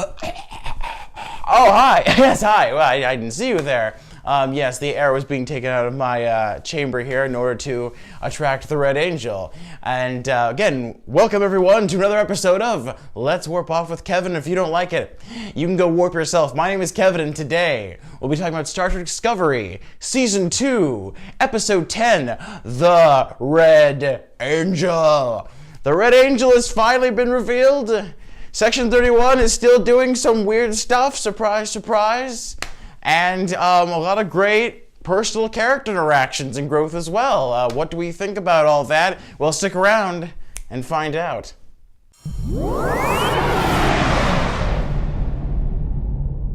Oh, hi. Yes, hi. Well, I didn't see you there. Yes, the air was being taken out of my chamber here in order to attract the Red Angel. And again, welcome everyone to another episode of Let's Warp Off with Kevin. If you don't like it, you can go warp yourself. My name is Kevin, and today we'll be talking about Star Trek Discovery, Season 2, Episode 10, The Red Angel. The Red Angel has finally been revealed. Section 31 is still doing some weird stuff, surprise, surprise. And a lot of great personal character interactions and growth as well. What do we think about all that? Well, stick around and find out.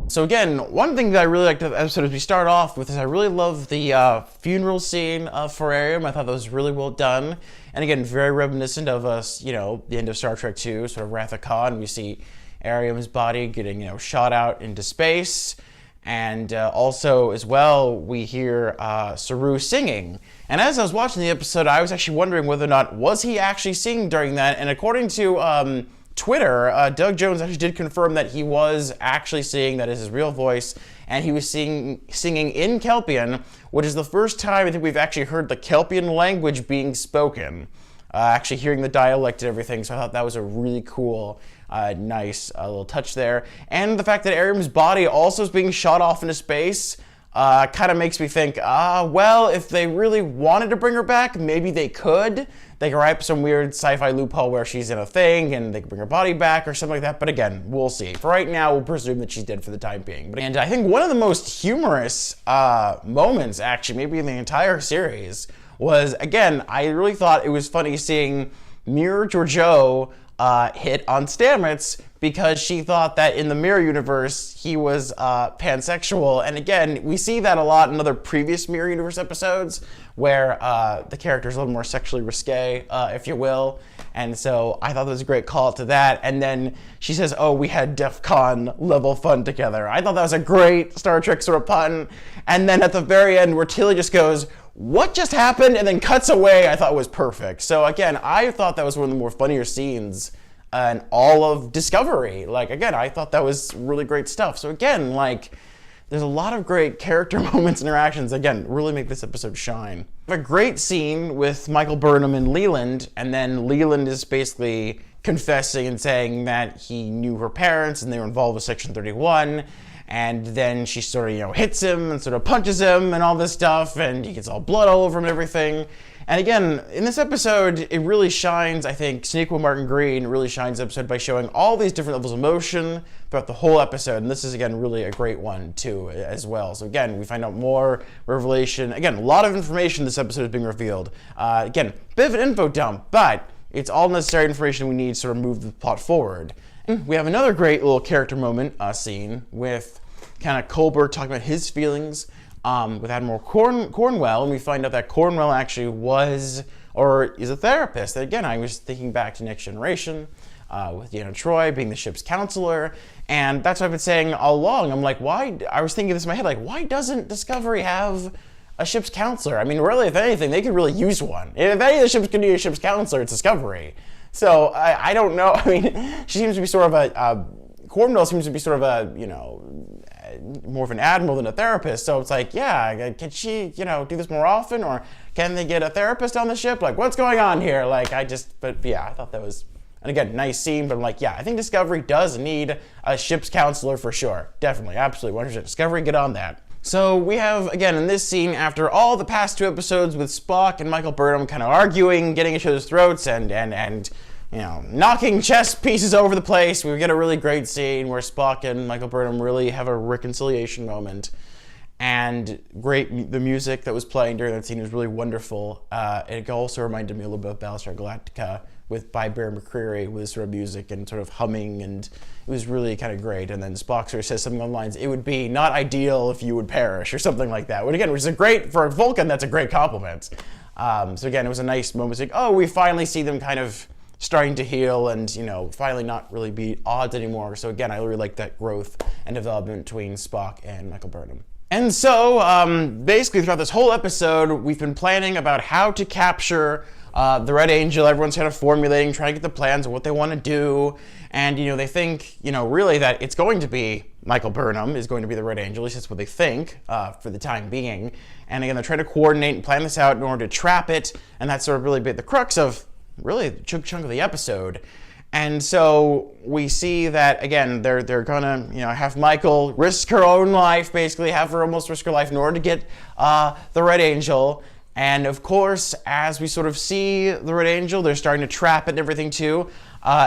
So again, one thing that I really liked about the episode as we start off with is I really love the funeral scene for Ariam. I thought that was really well done. And again, very reminiscent of us, the end of Star Trek II, sort of Wrath of Khan. We see Ariam's body getting, shot out into space. And also, as well, we hear Saru singing. And as I was watching the episode, I was actually wondering whether or not, was he actually singing during that? And according to Twitter, Doug Jones actually did confirm that he was actually singing, that is his real voice, and he was singing in Kelpian, which is the first time I think we've actually heard the Kelpian language being spoken. Actually hearing the dialect and everything, so I thought that was a really cool, nice little touch there. And the fact that Ariam's body also is being shot off into space kind of makes me think, well, if they really wanted to bring her back, maybe they could. They could write up some weird sci-fi loophole where she's in a thing and they could bring her body back or something like that. But again, we'll see. For right now, we'll presume that she's dead for the time being. And I think one of the most humorous moments, actually, maybe in the entire series, was, again, I really thought it was funny seeing Mirror Georgiou hit on Stamets because she thought that in the Mirror universe he was pansexual. And again, we see that a lot in other previous Mirror universe episodes where the character's a little more sexually risque, if you will. And so I thought that was a great call to that. And then she says, oh, we had DEF CON level fun together. I thought that was a great Star Trek sort of pun. And then at the very end where Tilly just goes, what just happened? And then cuts away, I thought was perfect. So again, I thought that was one of the more funnier scenes in all of Discovery. Again, I thought that was really great stuff. So again, there's a lot of great character moments and interactions, again, really make this episode shine. A great scene with Michael Burnham and Leland, and then Leland is basically confessing and saying that he knew her parents and they were involved with Section 31. And then she sort of, hits him and sort of punches him and all this stuff, and he gets all blood all over him and everything. And again, in this episode, it really shines, I think, Sonequa Martin Green really shines the episode by showing all these different levels of emotion throughout the whole episode. And this is, again, really a great one, too, as well. So again, we find out more revelation. Again, a lot of information this episode is being revealed. Again, bit of an info dump, but it's all necessary information we need to sort of move the plot forward. We have another great little character moment scene with kind of Colbert talking about his feelings with Admiral Cornwell, and we find out that Cornwell actually was, or is a therapist. And again, I was thinking back to Next Generation with Deanna Troi being the ship's counselor, and that's what I've been saying all along. I'm like, why? I was thinking this in my head, why doesn't Discovery have a ship's counselor? I mean, really, if anything, they could really use one. If any of the ships could need a ship's counselor, it's Discovery. So I don't know. I mean, she seems to be sort of Cornwell seems to be sort of a, more of an admiral than a therapist. So it's yeah, can she, do this more often? Or can they get a therapist on the ship? What's going on here? But yeah, I thought that was, and again, nice scene. But I'm yeah, I think Discovery does need a ship's counselor for sure. Definitely, absolutely, 100%. Discovery, get on that. So we have, again, in this scene, after all the past two episodes with Spock and Michael Burnham kind of arguing, getting each other's throats, and knocking chess pieces over the place, we get a really great scene where Spock and Michael Burnham really have a reconciliation moment. And the music that was playing during that scene was really wonderful. It also reminded me a little bit of Battlestar Galactica by Barry McCreary with sort of music and sort of humming, and it was really kind of great. And then Spock sort of says something along the lines, it would be not ideal if you would perish, or something like that. Which again, which is for a Vulcan, that's a great compliment. So again, it was a nice moment. It's we finally see them kind of starting to heal and, finally not really be at odds anymore. So again, I really like that growth and development between Spock and Michael Burnham. And so, basically throughout this whole episode, we've been planning about how to capture the Red Angel, everyone's kind of formulating, trying to get the plans of what they want to do. And, they think, really that it's going to be Michael Burnham is going to be the Red Angel. At least that's what they think for the time being. And again, they're trying to coordinate and plan this out in order to trap it. And that's sort of really the crux of really the chunk of the episode. And so we see that, again, they're gonna, have Michael risk her own life, basically have her almost risk her life in order to get the Red Angel. And of course, as we sort of see the Red Angel, they're starting to trap it and everything too.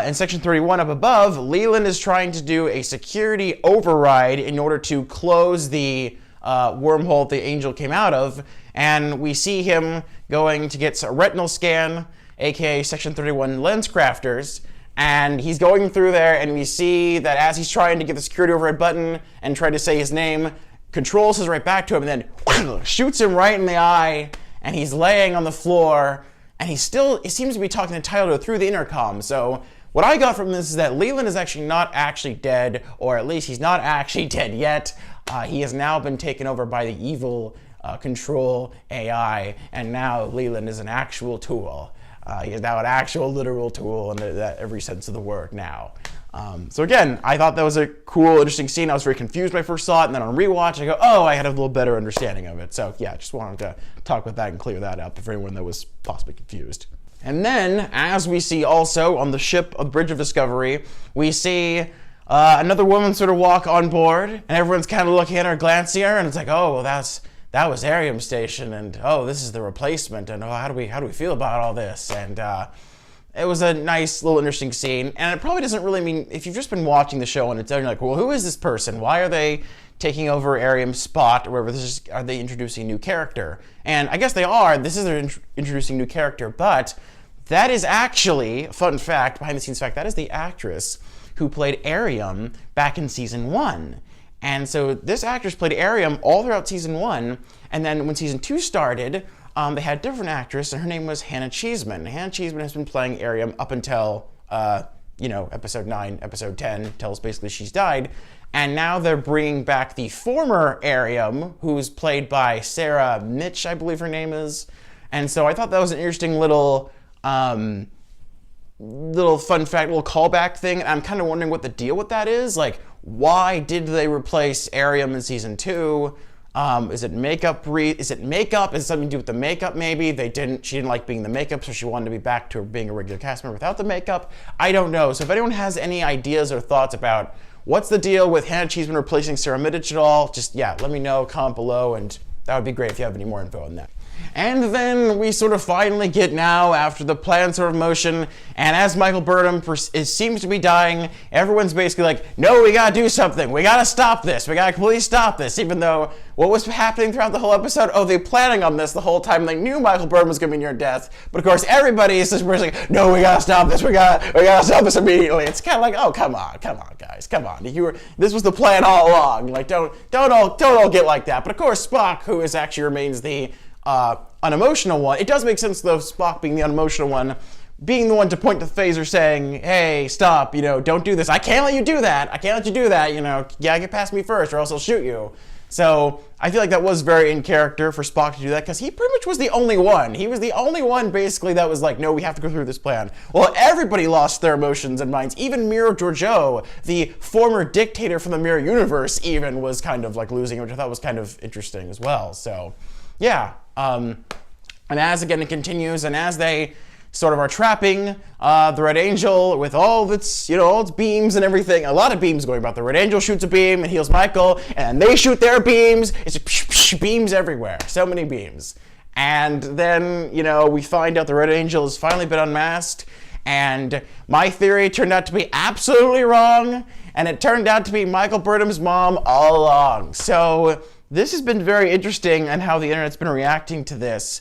In Section 31 up above, Leland is trying to do a security override in order to close the wormhole the Angel came out of. And we see him going to get a retinal scan, aka Section 31 lens crafters. And he's going through there, and we see that as he's trying to get the security override button and trying to say his name, Control says right back to him and then shoots him right in the eye, and he's laying on the floor, and he seems to be talking to Tyler through the intercom. So what I got from this is that Leland is actually not actually dead, or at least he's not actually dead yet. He has now been taken over by the evil Control AI, and now Leland is an actual tool. He is now an actual literal tool in every sense of the word now. So again, I thought that was a cool, interesting scene. I was very confused when I first saw it, and then on rewatch, I go, oh, I had a little better understanding of it. So yeah, just wanted to talk about that and clear that up for anyone that was possibly confused. And then, as we see also on the ship, a Bridge of Discovery, we see another woman sort of walk on board, and everyone's kind of looking at her, glancing at her, and it's like, oh, well, that was Arium Station, and oh, this is the replacement, and oh, how do we feel about all this? And it was a nice little interesting scene, and it probably doesn't really mean, if you've just been watching the show and it's you're like, well, who is this person? Why are they taking over Arium's spot, or whatever? Are they introducing a new character? And I guess they are. This is their introducing a new character, but that is actually, fun fact, behind the scenes fact, that is the actress who played Arium back in season 1. And so this actress played Arium all throughout season 1, and then when season 2 started, they had a different actress, and her name was Hannah Cheeseman. Hannah Cheeseman has been playing Arium up until, episode 9, episode 10, tells basically she's died. And now they're bringing back the former Arium, who's played by Sarah Mitch, I believe her name is. And so I thought that was an interesting little fun fact, little callback thing. And I'm kind of wondering what the deal with that is. Like, why did they replace Arium in season 2? Is it makeup? Is it makeup? Is it something to do with the makeup? Maybe she didn't like being the makeup, so she wanted to be back to being a regular cast member without the makeup. I don't know. So if anyone has any ideas or thoughts about what's the deal with Hannah Cheeseman replacing Sarah Middich at all, just let me know, comment below, and that would be great if you have any more info on that. And then we sort of finally get now, after the plan sort of motion, and as Michael Burnham seems to be dying, everyone's basically like, no, we gotta do something. We gotta stop this. We gotta completely stop this. Even though what was happening throughout the whole episode, they're planning on this the whole time. They knew Michael Burnham was gonna be near death. But of course, everybody is just like, no, we gotta stop this. We gotta stop this immediately. It's kind of like, oh, come on, guys, come on. This was the plan all along. Like, don't all get like that. But of course, Spock, who actually remains the unemotional one. It does make sense, though, Spock being the unemotional one, being the one to point to the phaser saying, hey, stop, don't do this. I can't let you do that. Get past me first or else I'll shoot you. So I feel like that was very in character for Spock to do that, because he pretty much was the only one. He was the only one, basically, that was like, no, we have to go through this plan. Well, everybody lost their emotions and minds. Even Miro Georgiou, the former dictator from the Mirror Universe, even was kind of like losing, which I thought was kind of interesting as well. So, yeah. And as again it continues, and as they sort of are trapping the Red Angel with all its beams and everything, a lot of beams going about. The Red Angel shoots a beam and heals Michael, and they shoot their beams. It's beams everywhere, so many beams. And then we find out the Red Angel has finally been unmasked, and my theory turned out to be absolutely wrong, and it turned out to be Michael Burnham's mom all along. So this has been very interesting, and how the internet's been reacting to this,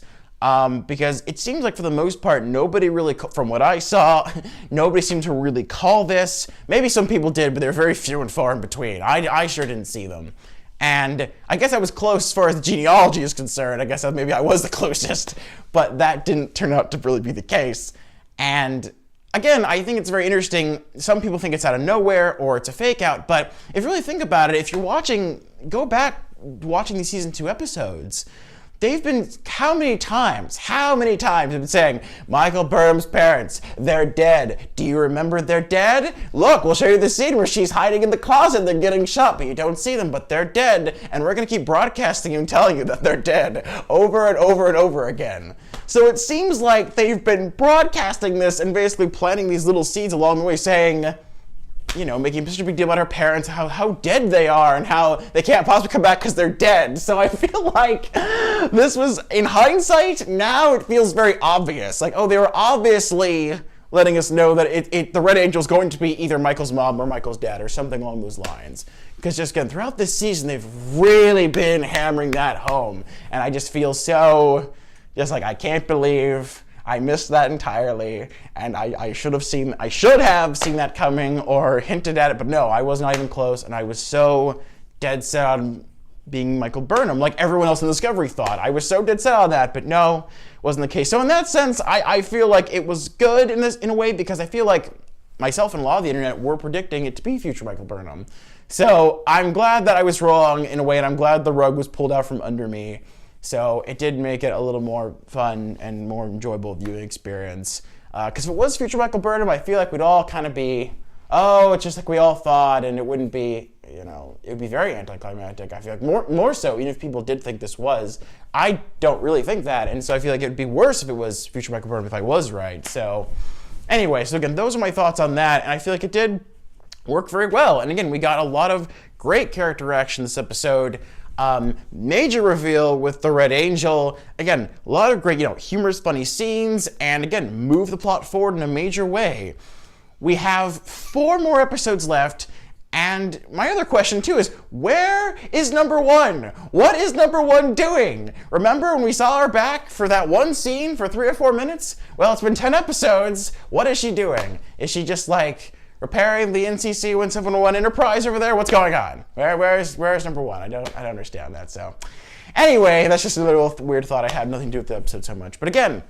because it seems like for the most part, nobody really, from what I saw, nobody seemed to really call this. Maybe some people did, but they're very few and far in between. I sure didn't see them. And I guess I was close as far as the genealogy is concerned. I guess maybe I was the closest, but that didn't turn out to really be the case. And again, I think it's very interesting. Some people think it's out of nowhere or it's a fake out, but if you really think about it, if you're go back watching these season 2 episodes, they've been, how many times have been saying, Michael Burnham's parents, they're dead. Do you remember they're dead? Look, we'll show you the scene where she's hiding in the closet, they're getting shot, but you don't see them, but they're dead. And we're going to keep broadcasting you and telling you that they're dead over and over and over again. So it seems like they've been broadcasting this and basically planting these little seeds along the way saying, you know, making such a big deal about her parents, how dead they are, and how they can't possibly come back because they're dead. So I feel like this was, in hindsight, now it feels very obvious. Like, oh, they were obviously letting us know that the Red Angel's going to be either Michael's mom or Michael's dad or something along those lines. Because just again, throughout this season, they've really been hammering that home. And I just feel so, just like, I can't believe I missed that entirely, and I should have seen that coming or hinted at it, but no, I was not even close, and I was so dead set on being Michael Burnham, like everyone else in Discovery thought. I was so dead set on that, but no, wasn't the case. So in that sense, I feel like it was good in a way, because I feel like myself and a lot of the internet were predicting it to be future Michael Burnham. So I'm glad that I was wrong in a way, and I'm glad the rug was pulled out from under me. So it did make it a little more fun and more enjoyable viewing experience. Because if it was future Michael Burnham, I feel like we'd all kind of be, oh, it's just like we all thought, and it wouldn't be, you know, it would be very anticlimactic. I feel like more so, even if people did think this was. I don't really think that, and so I feel like it would be worse if it was future Michael Burnham if I was right. So anyway, so again, those are my thoughts on that, and I feel like it did work very well. And again, we got a lot of great character action this episode. Major reveal with the Red Angel. Again, a lot of great, you know, humorous, funny scenes, and again, move the plot forward in a major way. We have 4 more episodes left, and my other question too is, where is number 1? What is number 1 doing? Remember when we saw her back for that one scene for 3 or 4 minutes? Well, it's been 10 episodes. What is she doing? Is she just like repairing the NCC 1701 Enterprise over there? What's going on? Where's number 1? I don't understand that. So anyway, that's just a little weird thought I had, nothing to do with the episode so much. But again,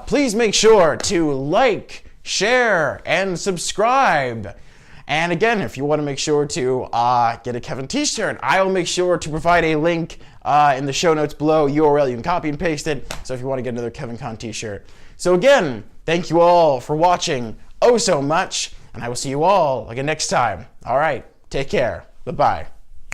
please make sure to like, share, and subscribe. And again, if you want to make sure to get a Kevin t-shirt, I will make sure to provide a link in the show notes below, URL, you can copy and paste it, so if you want to get another Kevin Con t-shirt. So again, thank you all for watching oh so much, and I will see you all again next time. All right, take care. Bye-bye.